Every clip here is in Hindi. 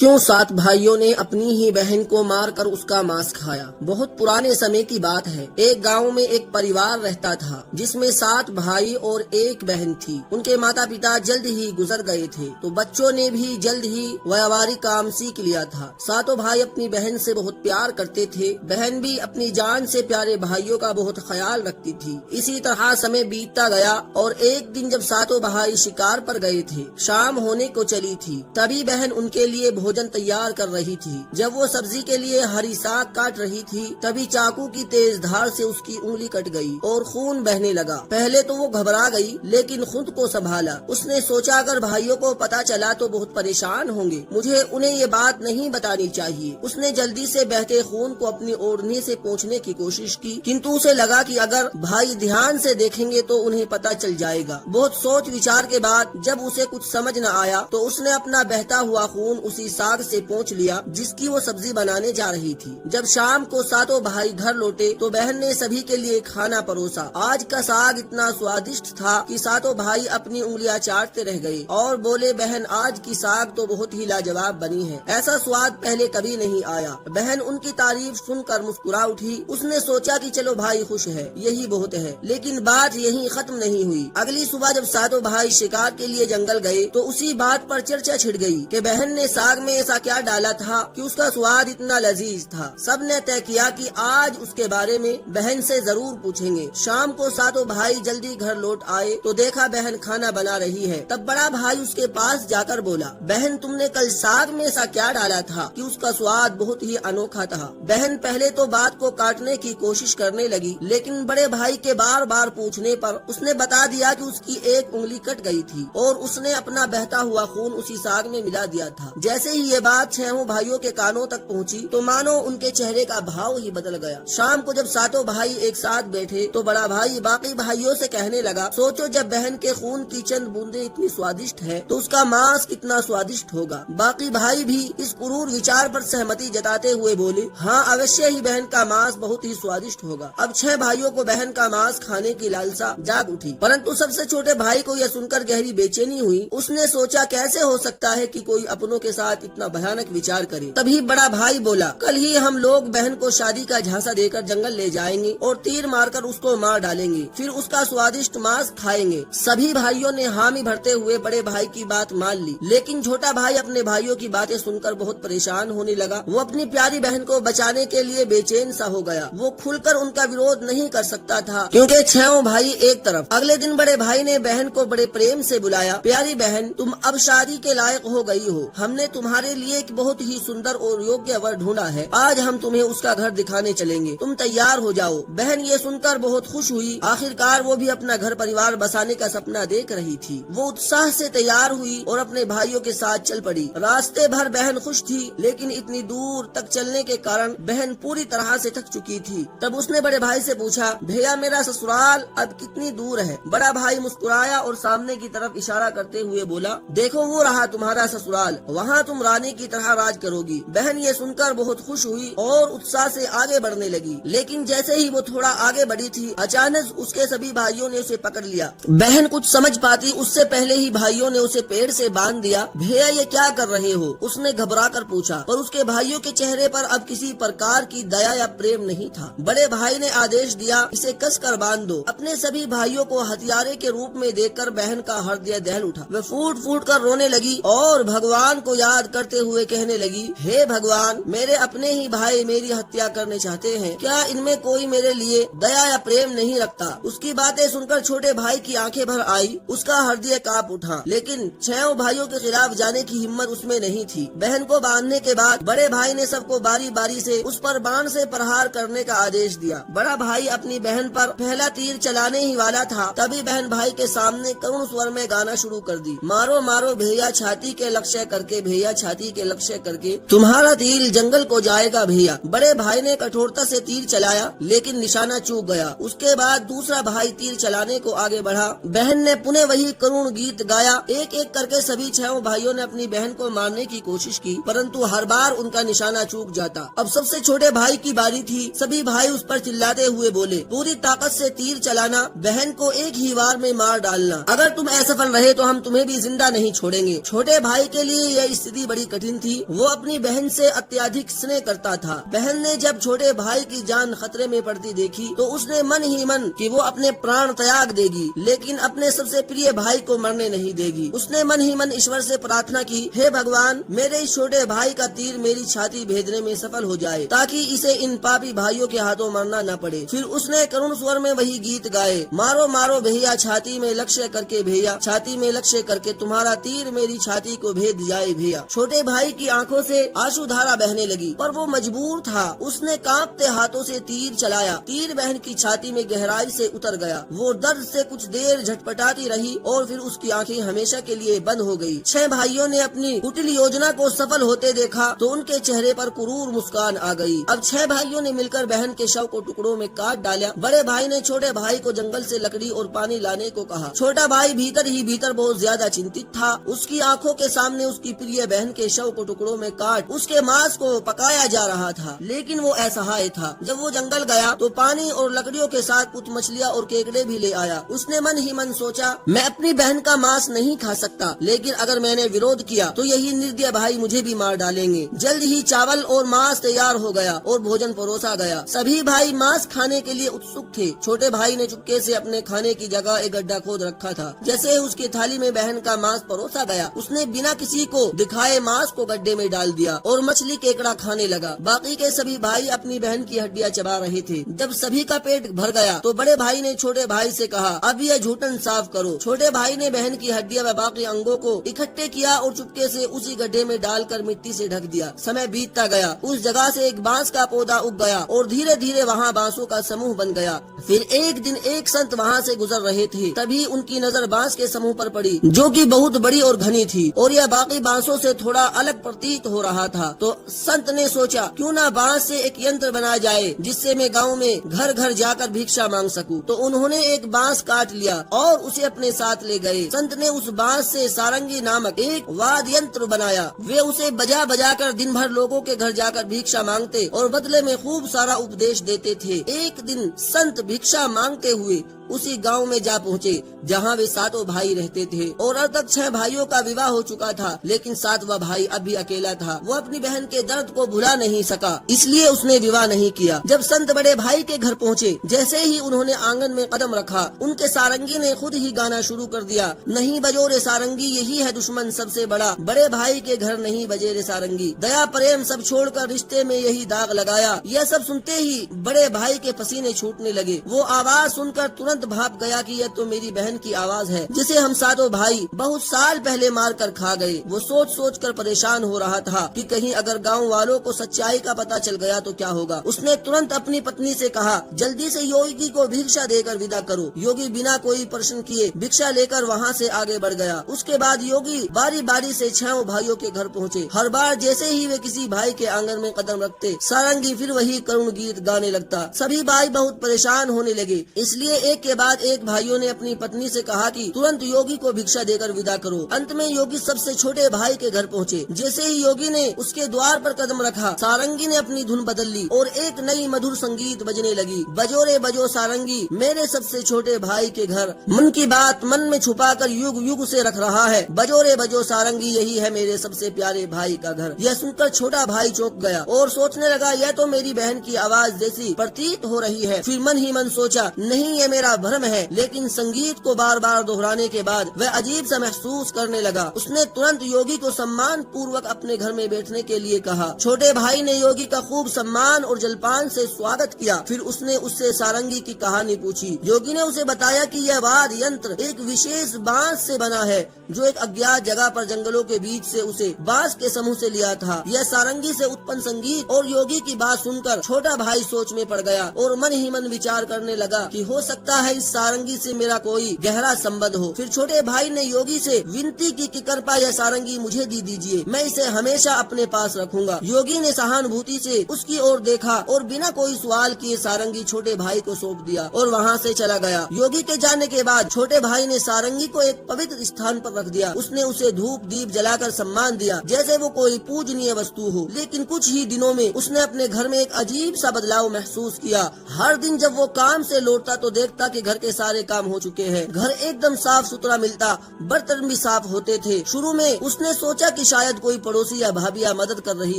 क्यों 7 भाइयों ने अपनी ही बहन को मारकर उसका मांस खाया। बहुत पुराने समय की बात है। एक गांव में एक परिवार रहता था जिसमें 7 भाई और 1 बहन थी। उनके माता पिता जल्द ही गुजर गए थे तो बच्चों ने भी जल्द ही व्यावहारिक काम सीख लिया था। 7 भाई अपनी बहन से बहुत प्यार करते थे। बहन भी अपनी जान से प्यारे भाइयों का बहुत ख्याल रखती थी। इसी तरह समय बीतता गया और एक दिन जब 7 भाई शिकार पर गए थे, शाम होने को चली थी, तभी बहन उनके लिए भोजन तैयार कर रही थी। जब वो सब्जी के लिए हरी साग काट रही थी तभी चाकू की तेज धार से उसकी उंगली कट गई और खून बहने लगा। पहले तो वो घबरा गई लेकिन खुद को संभाला। उसने सोचा अगर भाइयों को पता चला तो बहुत परेशान होंगे, मुझे उन्हें ये बात नहीं बतानी चाहिए। उसने जल्दी से बहते खून को अपनी ओढ़नी से पोंछने की कोशिश की, किंतु उसे लगा कि अगर भाई ध्यान से देखेंगे तो उन्हें पता चल जाएगा। बहुत सोच विचार के बाद जब उसे कुछ समझ न आया तो उसने अपना बहता हुआ खून उसी साग से पोंछ लिया जिसकी वो सब्जी बनाने जा रही थी। जब शाम को 7 भाई घर लौटे तो बहन ने सभी के लिए खाना परोसा। आज का साग इतना स्वादिष्ट था कि 7 भाई अपनी उंगलियां चाटते रह गए और बोले, बहन आज की साग तो बहुत ही लाजवाब बनी है, ऐसा स्वाद पहले कभी नहीं आया। बहन उनकी तारीफ सुनकर मुस्कुरा उठी। उसने सोचा कि चलो भाई खुश है, यही बहुत है। लेकिन बात यहीं खत्म नहीं हुई। अगली सुबह जब 7 भाई शिकार के लिए जंगल गए तो उसी बात पर चर्चा छिड़ गई कि बहन ने साग में ऐसा क्या डाला था कि उसका स्वाद इतना लजीज था। सब ने तय किया कि आज उसके बारे में बहन से जरूर पूछेंगे। शाम को 7 भाई जल्दी घर लौट आए तो देखा बहन खाना बना रही है। तब बड़ा भाई उसके पास जाकर बोला, बहन तुमने कल साग में ऐसा क्या डाला था कि उसका स्वाद बहुत ही अनोखा था। बहन पहले तो बात को काटने की कोशिश करने लगी, लेकिन बड़े भाई के बार बार पूछने पर उसने बता दिया कि उसकी एक उंगली कट गई थी और उसने अपना बहता हुआ खून उसी साग में मिला दिया था। जैसे ही ये बात 6 भाइयों के कानों तक पहुंची तो मानो उनके चेहरे का भाव ही बदल गया। शाम को जब 7 भाई एक साथ बैठे तो बड़ा भाई बाकी भाइयों से कहने लगा, सोचो जब बहन के खून की चंद बूंदे इतनी स्वादिष्ट है तो उसका मांस कितना स्वादिष्ट होगा। बाकी भाई भी इस क्रूर विचार पर सहमति जताते हुए बोले, हाँ अवश्य ही बहन का मांस बहुत ही स्वादिष्ट होगा। अब 6 भाइयों को बहन का मांस खाने की लालसा जाग उठी, परंतु सबसे छोटे भाई को यह सुनकर गहरी बेचैनी हुई। उसने सोचा कैसे हो सकता है कि कोई अपनों के साथ इतना भयानक विचार करे। तभी बड़ा भाई बोला, कल ही हम लोग बहन को शादी का झांसा देकर जंगल ले जाएंगे और तीर मारकर उसको मार डालेंगे, फिर उसका स्वादिष्ट मांस खाएंगे। सभी भाइयों ने हामी भरते हुए बड़े भाई की बात मान ली, लेकिन छोटा भाई अपने भाइयों की बातें सुनकर बहुत परेशान होने लगा। वो अपनी प्यारी बहन को बचाने के लिए बेचैन सा हो गया। वो खुलकर उनका विरोध नहीं कर सकता था क्योंकि 6 भाई एक तरफ। अगले दिन बड़े भाई ने बहन को बड़े प्रेम से बुलाया, प्यारी बहन तुम अब शादी के लायक हो गई हो। हमने तुम्हारे लिए एक बहुत ही सुंदर और योग्य वर ढूंढा है। आज हम तुम्हें उसका घर दिखाने चलेंगे, तुम तैयार हो जाओ। बहन ये सुनकर बहुत खुश हुई। आखिरकार वो भी अपना घर परिवार बसाने का सपना देख रही थी। वो उत्साह से तैयार हुई और अपने भाइयों के साथ चल पड़ी। रास्ते भर बहन खुश थी, लेकिन इतनी दूर तक चलने के कारण बहन पूरी तरह से थक चुकी थी। तब उसने बड़े भाई से पूछा, भैया मेरा ससुराल अब कितनी दूर है? बड़ा भाई मुस्कुराया और सामने की तरफ इशारा करते हुए बोला, देखो वो रहा तुम्हारा ससुराल, वहाँ तुम रानी की तरह राज करोगी। बहन ये सुनकर बहुत खुश हुई और उत्साह से आगे बढ़ने लगी, लेकिन जैसे ही वो थोड़ा आगे बढ़ी थी अचानक उसके सभी भाइयों ने उसे पकड़ लिया। बहन कुछ समझ पाती उससे पहले ही भाइयों ने उसे पेड़ से बांध दिया। भैया ये क्या कर रहे हो? उसने घबरा कर पूछा, पर उसके भाइयों के चेहरे पर अब किसी प्रकार की दया या प्रेम नहीं था। बड़े भाई ने आदेश दिया, इसे कस कर बांध दो। अपने सभी भाइयों को हथियारे के रूप में देखकर बहन का हृदय दहल उठा। वह फूट फूट कर रोने लगी और भगवान को याद करते हुए कहने लगी, हे भगवान, मेरे अपने ही भाई मेरी हत्या करने चाहते हैं, क्या इनमें कोई मेरे लिए दया या प्रेम नहीं रखता? उसकी बातें सुनकर छोटे भाई की आंखें भर आई, उसका हृदय कांप उठा, लेकिन 6 भाइयों के खिलाफ जाने की हिम्मत उसमें नहीं थी। बहन को बांधने के बाद बड़े भाई ने सबको बारी बारी से उस पर बाण से प्रहार करने का आदेश दिया। बड़ा भाई अपनी बहन पर पहला तीर चलाने ही वाला था, तभी बहन भाई के सामने करुण स्वर में गाना शुरू कर दी, मारो मारो भैया छाती के लक्ष्य करके, भैया छाती के लक्ष्य करके, तुम्हारा तीर जंगल को जाएगा भैया। बड़े भाई ने कठोरता से तीर चलाया, लेकिन निशाना चूक गया। उसके बाद दूसरा भाई तीर चलाने को आगे बढ़ा। बहन ने पुनः वही करुण गीत गाया। एक एक करके सभी 6 भाइयों ने अपनी बहन को मारने की कोशिश की, परंतु हर बार उनका निशाना चूक जाता। अब सबसे छोटे भाई की बारी थी। सभी भाई उस पर चिल्लाते हुए बोले, पूरी ताकत से तीर चलाना, बहन को एक ही वार में मार डालना। अगर तुम असफल रहे तो हम तुम्हें भी जिंदा नहीं छोड़ेंगे। छोटे भाई के लिए यह स्थिति बड़ी कठिन थी। वो अपनी बहन से अत्यधिक स्नेह करता था। बहन ने जब छोटे भाई की जान खतरे में पड़ती देखी तो उसने मन ही मन कि वो अपने प्राण त्याग देगी, लेकिन अपने सबसे प्रिय भाई को मरने नहीं देगी। उसने मन ही मन ईश्वर से प्रार्थना की, हे भगवान, मेरे इस छोटे भाई का तीर मेरी छाती भेदने में सफल हो जाए ताकि इसे इन पापी भाइयों के हाथों मरना न पड़े। फिर उसने करुण स्वर में वही गीत गाए, मारो मारो भैया छाती में लक्ष्य करके भैया, छाती में लक्ष्य करके तुम्हारा तीर मेरी छाती को भेद जाए भैया। छोटे भाई की आंखों से आंसुधारा बहने लगी, पर वो मजबूर था। उसने कांपते हाथों से तीर चलाया। तीर बहन की छाती में गहराई से उतर गया। वो दर्द से कुछ देर झटपटाती रही और फिर उसकी आंखें हमेशा के लिए बंद हो गई। 6 भाइयों ने अपनी कुटिल योजना को सफल होते देखा तो उनके चेहरे पर क्रूर मुस्कान आ गई। अब 6 भाइयों ने मिलकर बहन के शव को टुकड़ों में काट डाला। बड़े भाई ने छोटे भाई को जंगल से लकड़ी और पानी लाने को कहा। छोटा भाई भीतर ही भीतर बहुत ज्यादा चिंतित था। उसकी आंखों के सामने उसकी प्रिय बहन के शव को टुकड़ों में काट उसके मांस को पकाया जा रहा था, लेकिन वो असहाय था। जब वो जंगल गया तो पानी और लकड़ियों के साथ कुछ मछलियाँ और केकड़े भी ले आया। उसने मन ही मन सोचा, मैं अपनी बहन का मांस नहीं खा सकता, लेकिन अगर मैंने विरोध किया तो यही निर्दय भाई मुझे भी मार डालेंगे। जल्द ही चावल और मांस तैयार हो गया और भोजन परोसा गया। सभी भाई मांस खाने के लिए उत्सुक थे। छोटे भाई ने चुपके से अपने खाने की जगह एक गड्ढा खोद रखा था। जैसे उसकी थाली में बहन का मांस परोसा गया, उसने बिना किसी को दिखाए मांस को गड्ढे में डाल दिया और मछली केकड़ा खाने लगा। बाकी के सभी भाई अपनी बहन की हड्डियां चबा रहे थे। जब सभी का पेट भर गया तो बड़े भाई ने छोटे भाई से कहा, अब यह झूठन साफ करो। छोटे भाई ने बहन की हड्डियां व बाकी अंगों को इकट्ठे किया और चुपके से उसी गड्ढे में डालकर मिट्टी से ढक दिया। समय बीतता गया। उस जगह से एक बांस का पौधा उग गया और धीरे धीरे वहाँ बांसों का समूह बन गया। फिर एक दिन एक संत वहाँ से गुजर रहे थे। तभी उनकी नजर बांस के समूह पर पड़ी, जो कि बहुत बड़ी और घनी थी और यह बाकी बांसों से थोड़ा अलग प्रतीत हो रहा था। तो संत ने सोचा, क्यों ना बांस से एक यंत्र बनाया जाए जिससे मैं गांव में घर घर जाकर भिक्षा मांग सकूं। तो उन्होंने एक बांस काट लिया और उसे अपने साथ ले गए। संत ने उस बांस से सारंगी नामक एक वाद्य यंत्र बनाया। वे उसे बजा बजा कर दिन भर लोगों के घर जाकर भिक्षा मांगते और बदले में खूब सारा उपदेश देते थे। एक दिन संत भिक्षा मांगते हुए उसी गांव में जा पहुँचे जहाँ वे 7 भाई रहते थे और अब तक 6 भाइयों का विवाह हो चुका था, लेकिन 7वां भाई अब भी अकेला था। वो अपनी बहन के दर्द को भुला नहीं सका, इसलिए उसने विवाह नहीं किया। जब संत बड़े भाई के घर पहुँचे, जैसे ही उन्होंने आंगन में कदम रखा, उनके सारंगी ने खुद ही गाना शुरू कर दिया, नहीं बजो रे सारंगी, यही है दुश्मन सबसे बड़ा, बड़े भाई के घर नहीं बजे रे सारंगी, दया प्रेम सब छोड़कर रिश्ते में यही दाग लगाया। यह सब सुनते ही बड़े भाई के पसीने छूटने लगे। वो आवाज सुनकर तुरंत भाप गया कि यह तो मेरी बहन की आवाज है, जिसे हम 7 भाई बहुत साल पहले मार कर खा गए। वो सोच सोच कर परेशान हो रहा था कि कहीं अगर गांव वालों को सच्चाई का पता चल गया तो क्या होगा। उसने तुरंत अपनी पत्नी से कहा, जल्दी से योगी को भिक्षा देकर विदा करो। योगी बिना कोई प्रश्न किए भिक्षा लेकर वहाँ से आगे बढ़ गया। उसके बाद योगी बारी बारी से 6 भाइयों के घर पहुँचे। हर बार जैसे ही वे किसी भाई के आंगन में कदम रखते, सारंगी फिर वही करुण गीत गाने लगता। सभी भाई बहुत परेशान होने लगे, इसलिए एक के बाद एक भाइयों ने अपनी पत्नी से कहा कि तुरंत योगी को भिक्षा देकर विदा करो। अंत में योगी सबसे छोटे भाई के घर पहुँचे। जैसे ही योगी ने उसके द्वार पर कदम रखा, सारंगी ने अपनी धुन बदल ली और एक नई मधुर संगीत बजने लगी। बजो रे बजो सारंगी, मेरे सबसे छोटे भाई के घर, मन की बात मन में छुपा कर युग युग से रख रहा है। बजो रे बजो सारंगी, यही है मेरे सबसे प्यारे भाई का घर। यह सुनकर छोटा भाई चौंक गया और सोचने लगा, यह तो मेरी बहन की आवाज जैसी प्रतीत हो रही है। फिर मन ही मन सोचा, नहीं ये मेरा भ्रम है। लेकिन संगीत को बार बार दोहराने के बाद वह अजीब सा महसूस करने लगा। उसने तुरंत योगी को सम्मान पूर्वक अपने घर में बैठने के लिए कहा। छोटे भाई ने योगी का खूब सम्मान और जलपान से स्वागत किया। फिर उसने उससे सारंगी की कहानी पूछी। योगी ने उसे बताया कि यह वाद्य यंत्र एक विशेष बांस से बना है, जो एक अज्ञात जगह पर जंगलों के बीच से उसे बांस के समूह से लिया था। यह सारंगी से उत्पन्न संगीत और योगी की बात सुनकर छोटा भाई सोच में पड़ गया और मन ही मन विचार करने लगा कि हो सकता है इस सारंगी से मेरा कोई गहरा संबंध हो। फिर छोटे भाई ने योगी से विनती की कि कृपया यह सारंगी मुझे दे दीजिए, मैं इसे हमेशा अपने पास रखूंगा। योगी ने सहानुभूति से उसकी ओर देखा और बिना कोई सवाल किए सारंगी छोटे भाई को सौंप दिया और वहाँ से चला गया। योगी के जाने के बाद छोटे भाई ने सारंगी को एक पवित्र स्थान पर रख दिया। उसने उसे धूप दीप जलाकर सम्मान दिया जैसे वो कोई पूजनीय वस्तु हो। लेकिन कुछ ही दिनों में उसने अपने घर में एक अजीब सा बदलाव महसूस किया। हर दिन जब वो काम से लौटता तो देखता के घर के सारे काम हो चुके हैं। घर एकदम साफ सुथरा मिलता, बर्तन भी साफ होते थे। शुरू में उसने सोचा कि शायद कोई पड़ोसी या भाभी मदद कर रही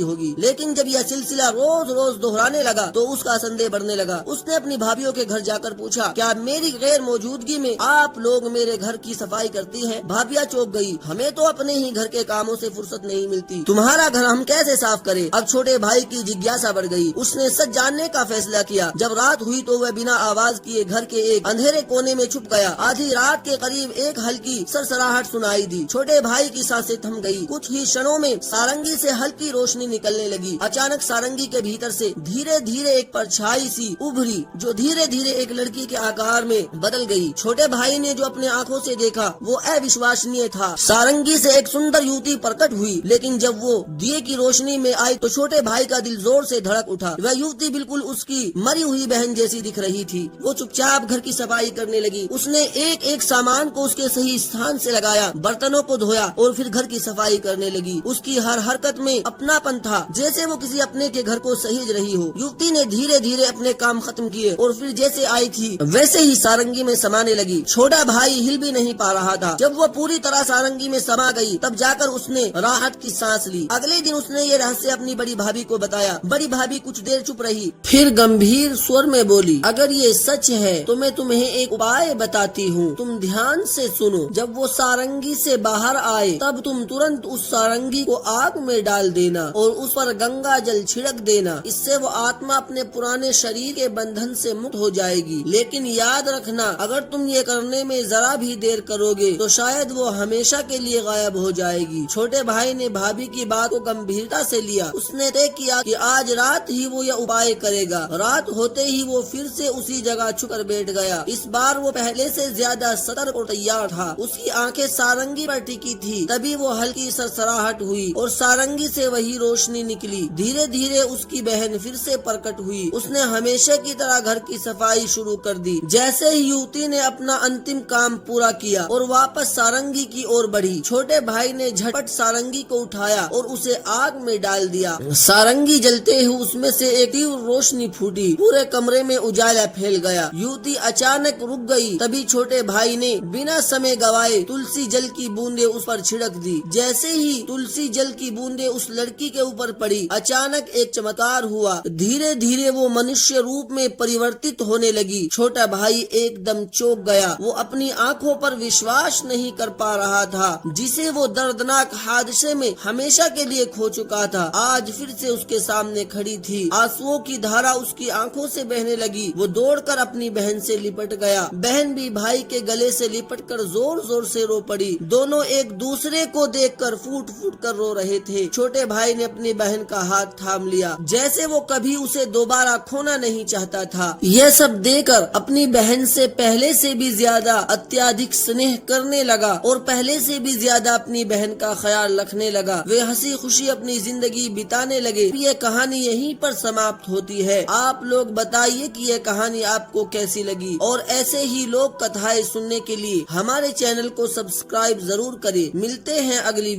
होगी, लेकिन जब यह सिलसिला रोज रोज दोहराने लगा तो उसका संदेह बढ़ने लगा। उसने अपनी भाभीियों के घर जाकर पूछा, क्या मेरी गैर मौजूदगी में आप लोग मेरे घर की सफाई करती हैं? भाभियाँ चौंक गई, हमें तो अपने ही घर के कामों से फुर्सत नहीं मिलती, तुम्हारा घर हम कैसे साफ करें? अब छोटे भाई की जिज्ञासा बढ़ गई। उसने सच जानने का फैसला किया। जब रात हुई तो वह बिना आवाज किए घर के एक अंधेरे कोने में छुप गया। आधी रात के करीब एक हल्की सरसराहट सुनाई दी। छोटे भाई की सांसें थम गई। कुछ ही क्षणों में सारंगी से हल्की रोशनी निकलने लगी। अचानक सारंगी के भीतर से धीरे धीरे एक परछाई सी उभरी, जो धीरे धीरे एक लड़की के आकार में बदल गई। छोटे भाई ने जो अपने आंखों से देखा वो अविश्वसनीय था। सारंगी से एक सुंदर युवती प्रकट हुई, लेकिन जब वो दिए की रोशनी में आई तो छोटे भाई का दिल जोर से धड़क उठा। वह युवती बिल्कुल उसकी मरी हुई बहन जैसी दिख रही थी। वो चुपचाप घर की सफाई करने लगी। उसने एक एक सामान को उसके सही स्थान से लगाया, बर्तनों को धोया और फिर घर की सफाई करने लगी। उसकी हर हरकत में अपनापन था, जैसे वो किसी अपने के घर को सहेज रही हो। युवती ने धीरे धीरे अपने काम खत्म किए और फिर जैसे आई थी वैसे ही सारंगी में समाने लगी। छोटा भाई हिल भी नहीं पा रहा था। जब वो पूरी तरह सारंगी में समा गई तब जाकर उसने राहत की सांस ली। अगले दिन उसने ये रहस्य अपनी बड़ी भाभी को बताया। बड़ी भाभी कुछ देर चुप रही, फिर गंभीर स्वर में बोली, अगर ये सच है तो मैं तुम्हें एक उपाय बताती हूँ, तुम ध्यान से सुनो। जब वो सारंगी से बाहर आए तब तुम तुरंत उस सारंगी को आग में डाल देना और उस पर गंगा जल छिड़क देना। इससे वो आत्मा अपने पुराने शरीर के बंधन से मुक्त हो जाएगी। लेकिन याद रखना, अगर तुम ये करने में जरा भी देर करोगे तो शायद वो हमेशा के लिए गायब हो जाएगी। छोटे भाई ने भाभी की बात को गंभीरता से लिया। उसने तय किया कि आज रात ही वो यह उपाय करेगा। रात होते ही वो फिर से उसी जगह छुपकर बैठ गया। इस बार वो पहले से ज्यादा सतर्क और तैयार था। उसकी आंखें सारंगी पर टिकी थी। तभी वो हल्की सरसराहट हुई और सारंगी से वही रोशनी निकली। धीरे धीरे उसकी बहन फिर से प्रकट हुई। उसने हमेशा की तरह घर की सफाई शुरू कर दी। जैसे ही युवती ने अपना अंतिम काम पूरा किया और वापस सारंगी की ओर बढ़ी, छोटे भाई ने झटपट सारंगी को उठाया और उसे आग में डाल दिया। सारंगी जलते हुए उसमें से एक तीव्र रोशनी फूटी। पूरे कमरे में उजाला फैल गया। युवती अचानक रुक गई। तभी छोटे भाई ने बिना समय गवाए तुलसी जल की बूंदे उस पर छिड़क दी। जैसे ही तुलसी जल की बूंदे उस लड़की के ऊपर पड़ी, अचानक एक चमत्कार हुआ। धीरे धीरे वो मनुष्य रूप में परिवर्तित होने लगी। छोटा भाई एकदम चौंक गया। वो अपनी आंखों पर विश्वास नहीं कर पा रहा था, जिसे वो दर्दनाक हादसे में हमेशा के लिए खो चुका था। आज फिर से उसके सामने खड़ी थी। आंसुओं की धारा उसकी आंखों से बहने लगी। वो दौड़कर अपनी बहन से लिपट गया। बहन भी भाई के गले से लिपटकर जोर जोर से रो पड़ी। दोनों एक दूसरे को देखकर फूट फूट कर रो रहे थे। छोटे भाई ने अपनी बहन का हाथ थाम लिया, जैसे वो कभी उसे दोबारा खोना नहीं चाहता था। यह सब देखकर अपनी बहन से पहले से भी ज्यादा अत्यधिक स्नेह करने लगा और पहले से भी ज्यादा अपनी बहन का ख्याल रखने लगा। वे हंसी खुशी अपनी जिंदगी बिताने लगे। ये कहानी यहीं पर समाप्त होती है। आप लोग बताइए कि यह कहानी आपको कैसी लगी, और ऐसे ही लोक कथाएं सुनने के लिए हमारे चैनल को सब्सक्राइब जरूर करें। मिलते हैं अगली